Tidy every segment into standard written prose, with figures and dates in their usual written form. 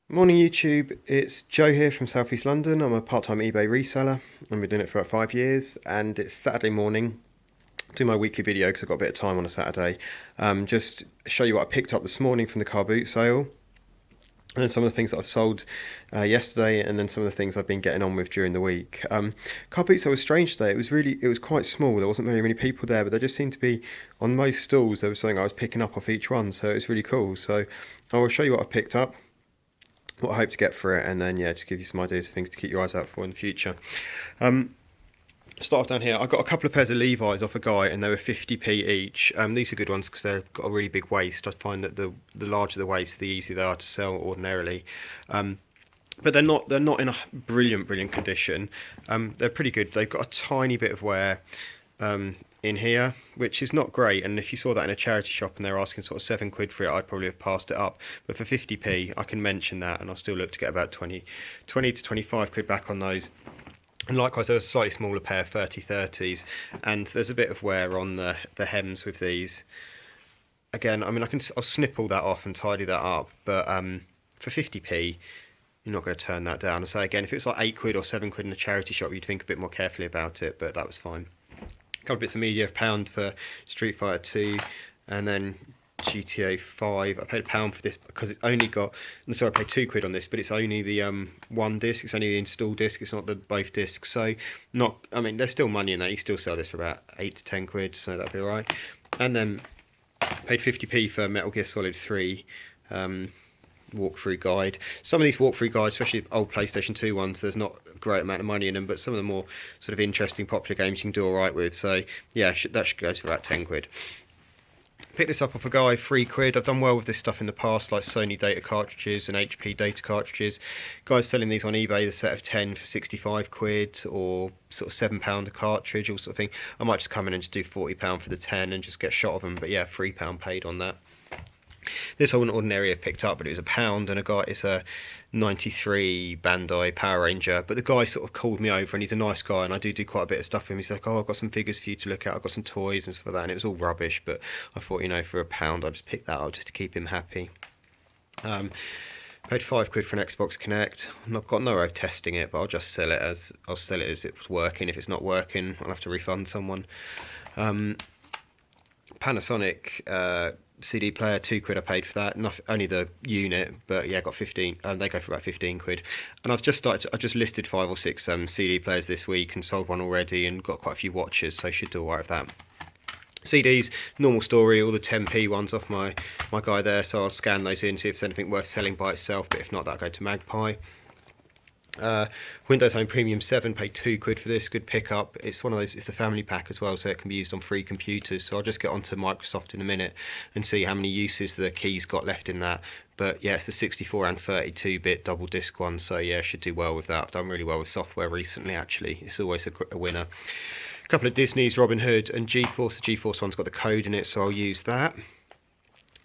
Morning YouTube, it's Joe here from South East London. I'm a part-time eBay reseller. I've been doing it for about 5 years and it's Saturday morning. Do my weekly video because I've got a bit of time on a Saturday. Just show you what I picked up this morning from the car boot sale. And then some of the things that I've sold yesterday, and then some of the things I've been getting on with during the week. Car boot sale was strange today. It was quite small. There wasn't very many people there, but there just seemed to be on most stalls. There was something I was picking up off each one, so it was really cool. So I will show you what I've picked up, what I hope to get for it, and then yeah, just give you some ideas of things to keep your eyes out for in the future. Start off down here. I got a couple of pairs of Levi's off a guy, and they were 50p each. These are good ones because they've got a really big waist. I find that the larger the waist, the easier they are to sell ordinarily. But they're not in a brilliant condition. They're pretty good. They've got a tiny bit of wear in here, which is not great, and if you saw that in a charity shop and they're asking sort of £7 for it, I'd probably have passed it up. But for 50p I can mention that, and I'll still look to get about 20 to 25 quid back on those. And likewise, there's a slightly smaller pair, 30s, and there's a bit of wear on the hems with these. Again, I mean, I'll snip all that off and tidy that up, but for 50p you're not going to turn that down. And so again, if it's like £8 or £7 in a charity shop, you'd think a bit more carefully about it, but that was fine. Couple of bits of media, £1 for Street Fighter 2, and then GTA 5. I paid £1 for this because it only got, sorry, I paid £2 on this, but it's only the one disc. It's only the install disc. It's not the both discs. So not, I mean, there's still money in that. You still sell this for about 8 to 10 quid, so that'd be alright. And then paid 50p for Metal Gear Solid 3. Walkthrough guide. Some of these walkthrough guides, especially old PlayStation 2 ones, there's not a great amount of money in them, but some of the more sort of interesting popular games you can do alright with. So yeah, that should go for about 10 quid. Picked this up off a guy, £3. I've done well with this stuff in the past, like Sony data cartridges and HP data cartridges. Guys selling these on eBay, the set of 10 for 65 quid, or sort of £7 a cartridge, all sort of thing. I might just come in and just do £40 for the 10 and just get a shot of them, but yeah, £3 paid on that. This I wouldn't ordinarily have picked up, but it was £1, and it's a 93 Bandai Power Ranger. But the guy sort of called me over, and he's a nice guy, and I do quite a bit of stuff for him. He's like, "Oh, I've got some figures for you to look at. I've got some toys and stuff like that," and it was all rubbish. But I thought, you know, for £1, I'd just pick that up just to keep him happy. Paid £5 for an Xbox Connect. I've got no way of testing it, but I'll just sell it as it's working. If it's not working, I'll have to refund someone. Panasonic CD Player, £2 I paid for that. Only the unit, but yeah, I got 15. They go for about 15 quid. And I've just listed 5 or 6 CD players this week and sold one already, and got quite a few watches, so I should do alright with that. CDs, normal story, all the 10p ones off my guy there, so I'll scan those in, see if there's anything worth selling by itself, but if not, that'll go to Magpie. Windows Home Premium 7, paid £2 for this, good pickup. It's one of those, it's the family pack as well, so it can be used on 3 computers. So I'll just get onto Microsoft in a minute and see how many uses the keys got left in that. But yeah, it's the 64 and 32-bit double disc one, so yeah, should do well with that. I've done really well with software recently, actually. It's always a winner. A couple of Disney's, Robin Hood and GeForce. The GeForce one's got the code in it, so I'll use that.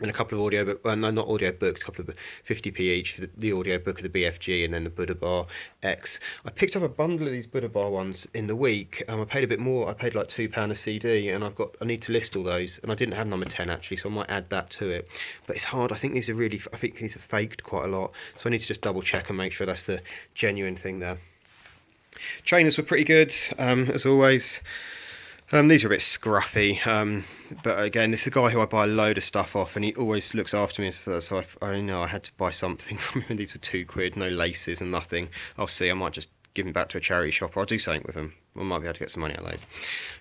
And a couple of audiobooks, well, no, not audiobooks, a couple of 50p each for the audiobook of the BFG, and then the Buddha Bar X. I picked up a bundle of these Buddha Bar ones in the week. I paid a bit more. I paid like £2 a CD, and I need to list all those, and I didn't have number 10 actually, so I might add that to it. But it's hard. I think these are faked quite a lot, so I need to just double check and make sure that's the genuine thing there. Trainers were pretty good, as always. These are a bit scruffy, but again, this is a guy who I buy a load of stuff off, and he always looks after me, so I know I had to buy something from him. These were £2, no laces and nothing. I'll see, I might just give them back to a charity shop, or I'll do something with them. I might be able to get some money out of those.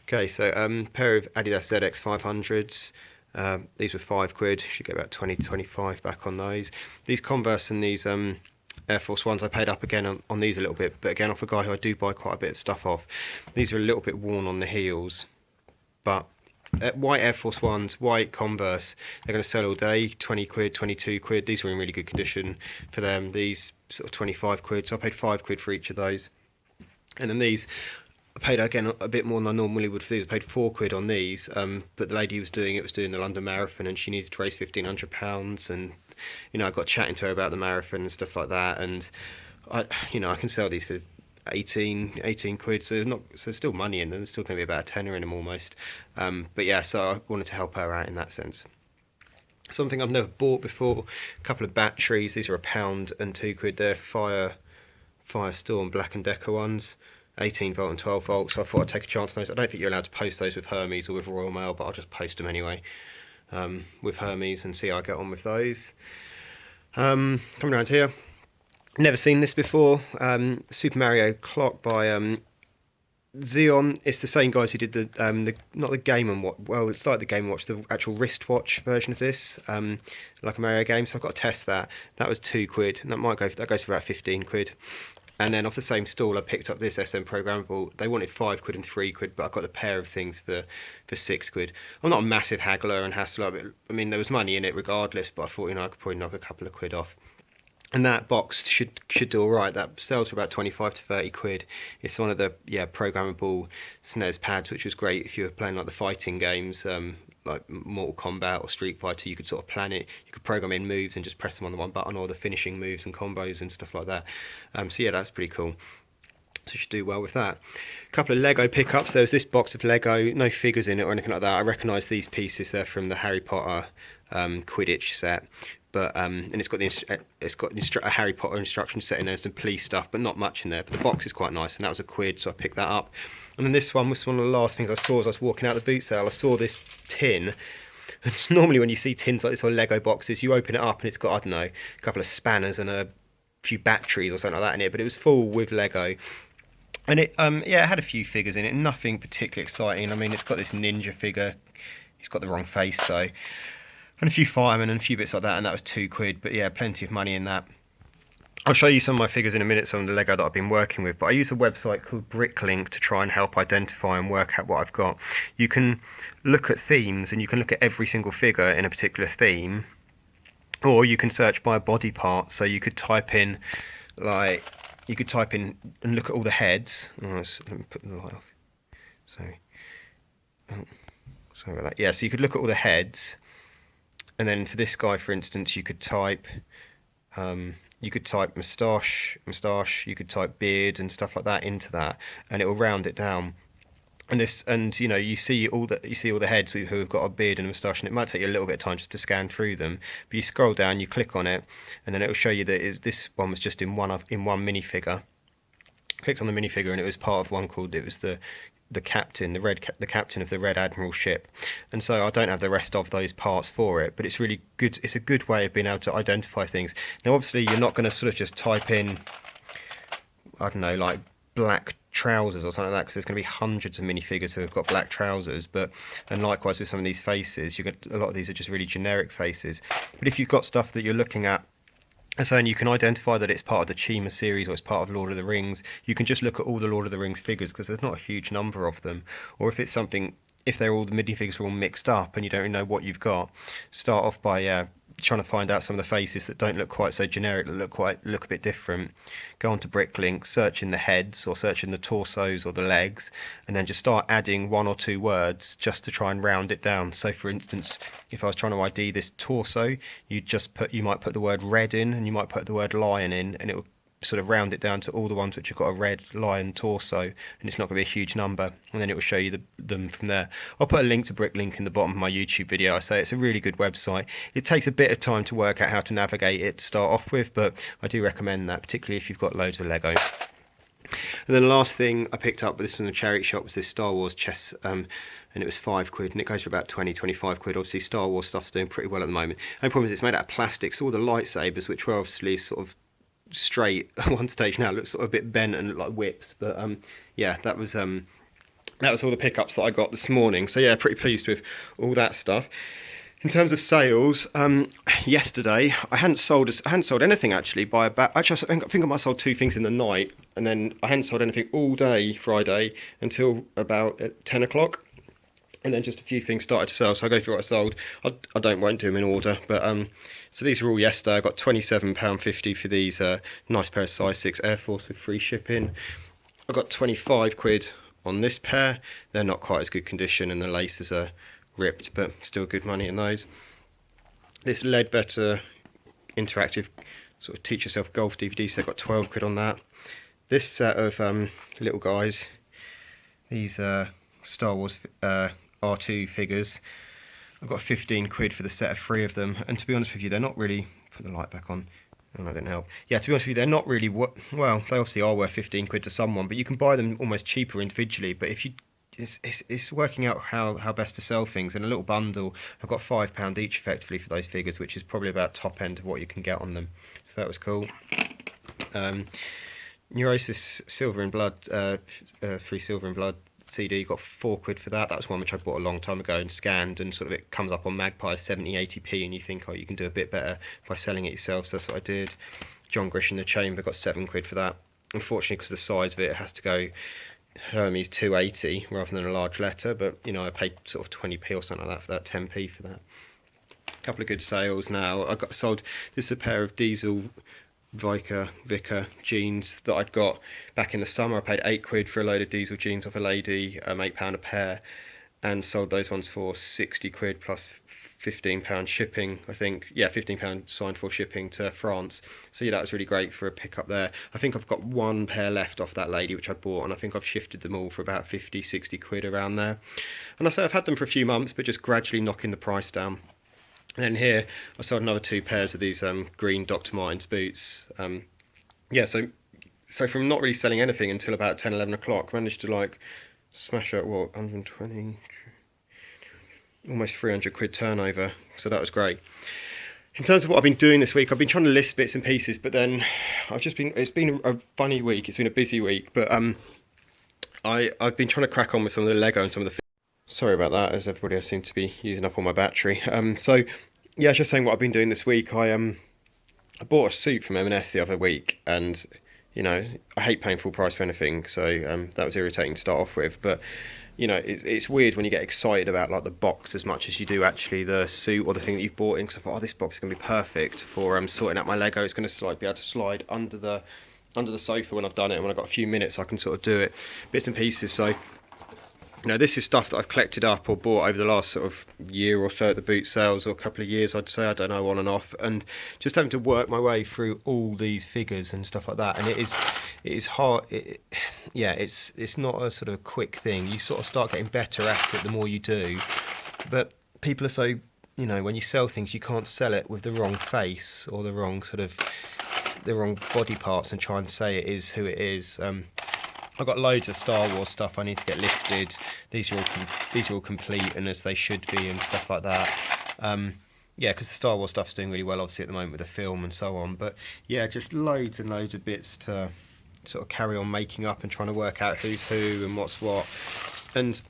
Okay, so pair of Adidas ZX 500s. These were £5, should get about 20 to 25 back on those. These Converse and these Air Force Ones, I paid up again on these a little bit, but again off a guy who I do buy quite a bit of stuff off. These are a little bit worn on the heels, but white Air Force Ones, white Converse, they're going to sell all day, 20 quid, 22 quid. These were in really good condition for them. These sort of 25 quid, so I paid £5 for each of those. And then these, I paid again a bit more than I normally would for these. I paid £4 on these, but the lady who was doing it was doing the London Marathon, and she needed to raise £1,500, and you know, I got chatting to her about the marathon and stuff like that, and I can sell these for 18 quid, so there's still money in them. There's still going to be about a tenner in them almost. But yeah, so I wanted to help her out in that sense. Something I've never bought before. A couple of batteries. These are £1 and £2. They're Firestorm Black and Decker ones. 18 volt and 12 volt. So I thought I'd take a chance on those. I don't think you're allowed to post those with Hermes or with Royal Mail, but I'll just post them anyway with Hermes and see how I get on with those. Coming around here. Never seen this before. Super Mario Clock by Xeon. It's the same guys who did the not the Game and Watch. Well, it's like the Game and Watch, the actual wristwatch version of this, like a Mario game. So I've got to test that. That was £2, and that goes for about £15. And then off the same stall, I picked up this SM programmable. They wanted £5 and £3, but I got a pair of things for £6. I'm not a massive haggler and hassler, but I mean there was money in it regardless. But I thought I could probably knock a couple of quid off. And that box should do all right. That sells for about 25 to 30 quid. It's one of the programmable SNES pads, which was great if you were playing like the fighting games, like Mortal Kombat or Street Fighter. You could sort of plan it. You could program in moves and just press them on the one button, or the finishing moves and combos and stuff like that. So yeah, that's pretty cool. So you should do well with that. A couple of Lego pickups. There was this box of Lego, no figures in it or anything like that. I recognise these pieces. They're from the Harry Potter Quidditch set. But and it's got a Harry Potter instruction set in there, some police stuff, but not much in there. But the box is quite nice, and that was £1, so I picked that up. And then this one was one of the last things I saw as I was walking out the boot sale. I saw this tin. And normally when you see tins like this or Lego boxes, you open it up and it's got, I don't know, a couple of spanners and a few batteries or something like that in it. But it was full with Lego. And it it had a few figures in it, nothing particularly exciting. I mean, it's got this ninja figure. He's got the wrong face though. And a few firemen and a few bits like that, and that was £2. But yeah, plenty of money in that. I'll show you some of my figures in a minute, some of the Lego that I've been working with, but I use a website called Bricklink to try and help identify and work out what I've got. You can look at themes, and you can look at every single figure in a particular theme, or you can search by a body part. So you could type in, and look at all the heads. Let me put the light off. Sorry about that. Yeah, so you could look at all the heads. And then for this guy, for instance, you could type moustache, you could type beard and stuff like that into that, and it will round it down. And you see all the heads who have got a beard and a moustache, and it might take you a little bit of time just to scan through them. But you scroll down, you click on it, and then it will show you that this one was just in one minifigure. Clicked on the minifigure, and it was part of one called the captain of the Red Admiral ship. And so I don't have the rest of those parts for it, but it's really good. It's a good way of being able to identify things. Now obviously you're not going to sort of just type in, I don't know, like black trousers or something like that, because there's going to be hundreds of minifigures who have got black trousers. And likewise with some of these faces, a lot of these are just really generic faces. But if you've got stuff that you're looking at, and so you can identify that it's part of the Chima series or it's part of Lord of the Rings. You can just look at all the Lord of the Rings figures, because there's not a huge number of them. Or if it's something, if the minifigures are all mixed up and you don't really know what you've got, start off by trying to find out some of the faces that don't look quite so generic, that look a bit different. Go onto Bricklink, search in the heads or search in the torsos or the legs, and then just start adding 1 or 2 words just to try and round it down. So for instance, if I was trying to ID this torso, you might put the word red in, and you might put the word lion in, and it will sort of round it down to all the ones which have got a red lion torso, and it's not going to be a huge number, and then it will show you them from there. I'll put a link to Bricklink in the bottom of my YouTube video. I say it's a really good website. It takes a bit of time to work out how to navigate it to start off with, but I do recommend that, particularly if you've got loads of Lego. And then the last thing I picked up, this from the charity shop, was this Star Wars chess, and it was £5, and it goes for about 25 quid. Obviously Star Wars stuff's doing pretty well at the moment. The only problem is it's made out of plastic, so all the lightsabers, which were obviously sort of straight at one stage, now look sort of a bit bent and look like whips. But yeah, that was all the pickups that I got this morning. So yeah, pretty pleased with all that stuff. In terms of sales, yesterday I hadn't sold anything actually by about. Actually, I think I might have sold 2 things in the night, and then I hadn't sold anything all day Friday until about 10 o'clock. And then just a few things started to sell, so I'll go through what I sold. I won't do them in order, but so these were all yesterday. I got £27.50 for these nice pair of size 6 Air Force with free shipping. I got 25 quid on this pair. They're not quite as good condition, and the laces are ripped, but still good money in those. This Ledbetter interactive sort of teach yourself golf DVD, so I got 12 quid on that. This set of little guys, these Star Wars R2 figures, I got 15 quid for the set of 3 of them, and to be honest with you, they're not really, put the light back on, oh, that didn't help. Yeah, to be honest with you, they're not really, well, they obviously are worth 15 quid to someone, but you can buy them almost cheaper individually, but if you, it's working out how best to sell things. In a little bundle, I've got £5 each effectively for those figures, which is probably about top end of what you can get on them, so that was cool. Neurosis Silver and Blood, Free Silver and Blood CD, got 4 quid for that. That was one which I bought a long time ago and scanned, and sort of it comes up on Magpie 70-80p, and you think, oh, you can do a bit better by selling it yourself, so that's what I did. John Grish in the Chamber, got 7 quid for that. Unfortunately, because the size of it has to go Hermes 280 rather than a large letter, but you know, I paid sort of 20p or something like that for that, 10p for that. A couple of good sales now. I got sold, this is a pair of diesel Vicar jeans that I'd got back in the summer. I paid 8 quid for a load of diesel jeans off a lady, £8 a pair, and sold those ones for 60 quid plus £15 shipping, I think. Yeah, £15 signed for shipping to France. So yeah, that was really great for a pickup there. I think I've got 1 pair left off that lady which I bought, and I think I've shifted them all for about 50-60 quid around there. And I say I've had them for a few months, but just gradually knocking the price down. And then here, I sold another 2 pairs of these green Dr. Martens boots. Yeah, so from not really selling anything until about 10-11 o'clock, managed to like smash out, what, 120, almost 300 quid turnover. So that was great. In terms of what I've been doing this week, I've been trying to list bits and pieces, but then it's been a funny week, it's been a busy week, but I've been trying to crack on with some of the Lego and some of the... Sorry about that, as everybody else seems to be using up all my battery. So, yeah, just saying what I've been doing this week. I bought a suit from M&S the other week, and, you know, I hate paying full price for anything, so that was irritating to start off with. But, you know, it's weird when you get excited about, like, the box as much as you do actually the suit or the thing that you've bought in, because I thought, oh, this box is going to be perfect for sorting out my Lego. It's going to be able to slide under the sofa when I've done it, and when I've got a few minutes I can sort of do it, bits and pieces. So, you know, this is stuff that I've collected up or bought over the last sort of year or so at the boot sales, or a couple of years, I'd say, I don't know, on and off, and just having to work my way through all these figures and stuff like that. And it is hard. It's not a sort of quick thing. You sort of start getting better at it the more you do, but people are so, you know, when you sell things, you can't sell it with the wrong face or the wrong body parts and try and say it is who it is. I've got loads of Star Wars stuff I need to get listed. These are all complete and as they should be and stuff like that. Yeah, because the Star Wars stuff's doing really well, obviously, at the moment with the film and so on. But yeah, just loads and loads of bits to sort of carry on making up and trying to work out who's who and what's what. And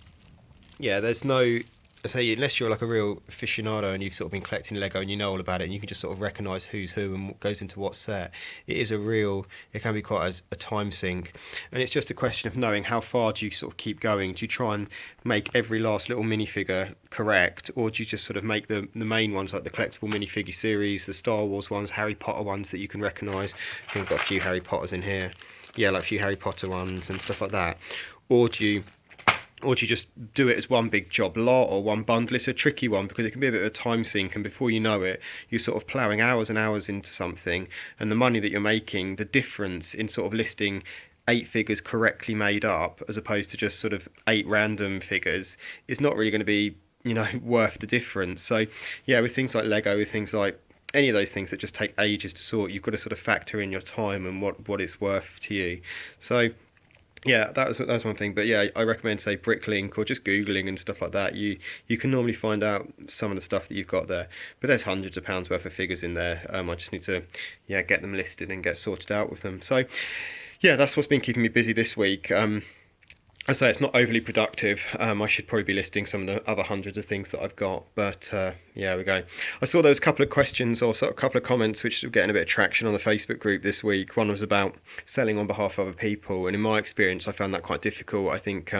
yeah, there's no... I say, unless you're like a real aficionado and you've sort of been collecting Lego and you know all about it and you can just sort of recognise who's who and what goes into what set, it can be quite a time sink. And it's just a question of knowing how far do you sort of keep going. Do you try and make every last little minifigure correct, or do you just sort of make the main ones, like the collectible minifigure series, the Star Wars ones, Harry Potter ones that you can recognise? I think I've got a few Harry Potters in here. Yeah, like a few Harry Potter ones and stuff like that. Or do you just do it as one big job lot or one bundle? It's a tricky one because it can be a bit of a time sink, and before you know it, you're sort of ploughing hours and hours into something, and the money that you're making, the difference in sort of listing 8 figures correctly made up as opposed to just sort of 8 random figures is not really going to be, you know, worth the difference. So yeah, with things like Lego, with things like any of those things that just take ages to sort, you've got to sort of factor in your time and what it's worth to you. So yeah, that was one thing. But yeah, I recommend, say, Bricklink or just Googling and stuff like that. You can normally find out some of the stuff that you've got there. But there's hundreds of pounds worth of figures in there. I just need to get them listed and get sorted out with them. So yeah, that's what's been keeping me busy this week. I say it's not overly productive. I should probably be listing some of the other hundreds of things that I've got, but yeah, we go. I saw there was a couple of questions or sort of a couple of comments which were getting a bit of traction on the Facebook group this week. One was about selling on behalf of other people, and in my experience, I found that quite difficult. I think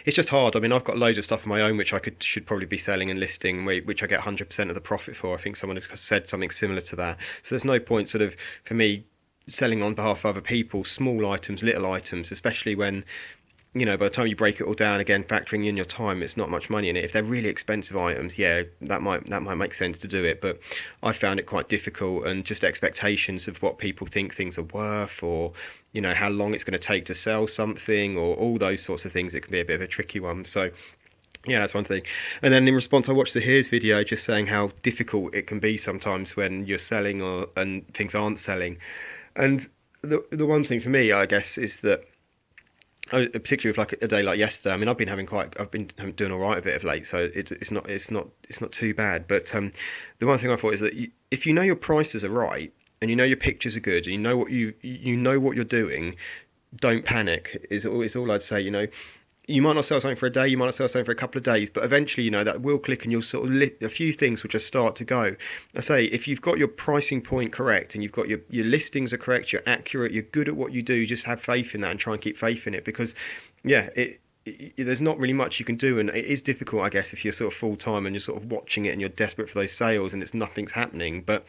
it's just hard. I mean, I've got loads of stuff of my own which should probably be selling and listing, which I get 100% of the profit for. I think someone has said something similar to that. So there's no point sort of, for me, selling on behalf of other people, small items, little items, especially when, you know, by the time you break it all down, again, factoring in your time, it's not much money in it. If they're really expensive items, yeah, that might make sense to do it, but I found it quite difficult, and just expectations of what people think things are worth, or, you know, how long it's going to take to sell something, or all those sorts of things, it can be a bit of a tricky one. So Yeah, that's one thing. And then in response, I watched the Here's video just saying how difficult it can be sometimes when you're selling or and things aren't selling. And the one thing for me, I guess, is that particularly with like a day like yesterday. I mean, I've been doing all right a bit of late, so it's not too bad. But the one thing I thought is that if you know your prices are right and you know your pictures are good and you know you know what you're doing, don't panic. Is all I'd say. You know, you might not sell something for a day, you might not sell something for a couple of days, but eventually, you know, that will click and you'll sort of a few things will just start to go. I say, if you've got your pricing point correct and you've got your listings are correct, you're accurate, you're good at what you do, just have faith in that and try and keep faith in it because, yeah, there's not really much you can do, and it is difficult, I guess, if you're sort of full time and you're sort of watching it and you're desperate for those sales and nothing's happening. But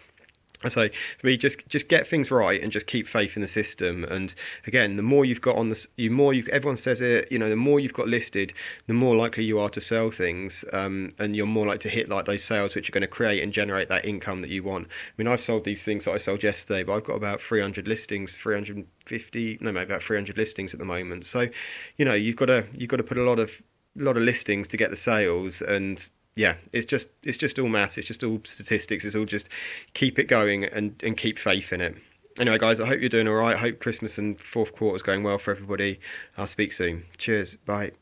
I say for me, just get things right and just keep faith in the system. And again, the more you've got on this, everyone says it. You know, the more you've got listed, the more likely you are to sell things, and you're more likely to hit like those sales which are going to create and generate that income that you want. I mean, I've sold these things that I sold yesterday, but I've got about 300 listings, 350, no, maybe about 300 listings at the moment. So, you know, you've got to put a lot of listings to get the sales. And yeah, it's just all maths. It's just all statistics. It's all just keep it going and keep faith in it. Anyway, guys, I hope you're doing all right. I hope Christmas and fourth quarter is going well for everybody. I'll speak soon. Cheers. Bye.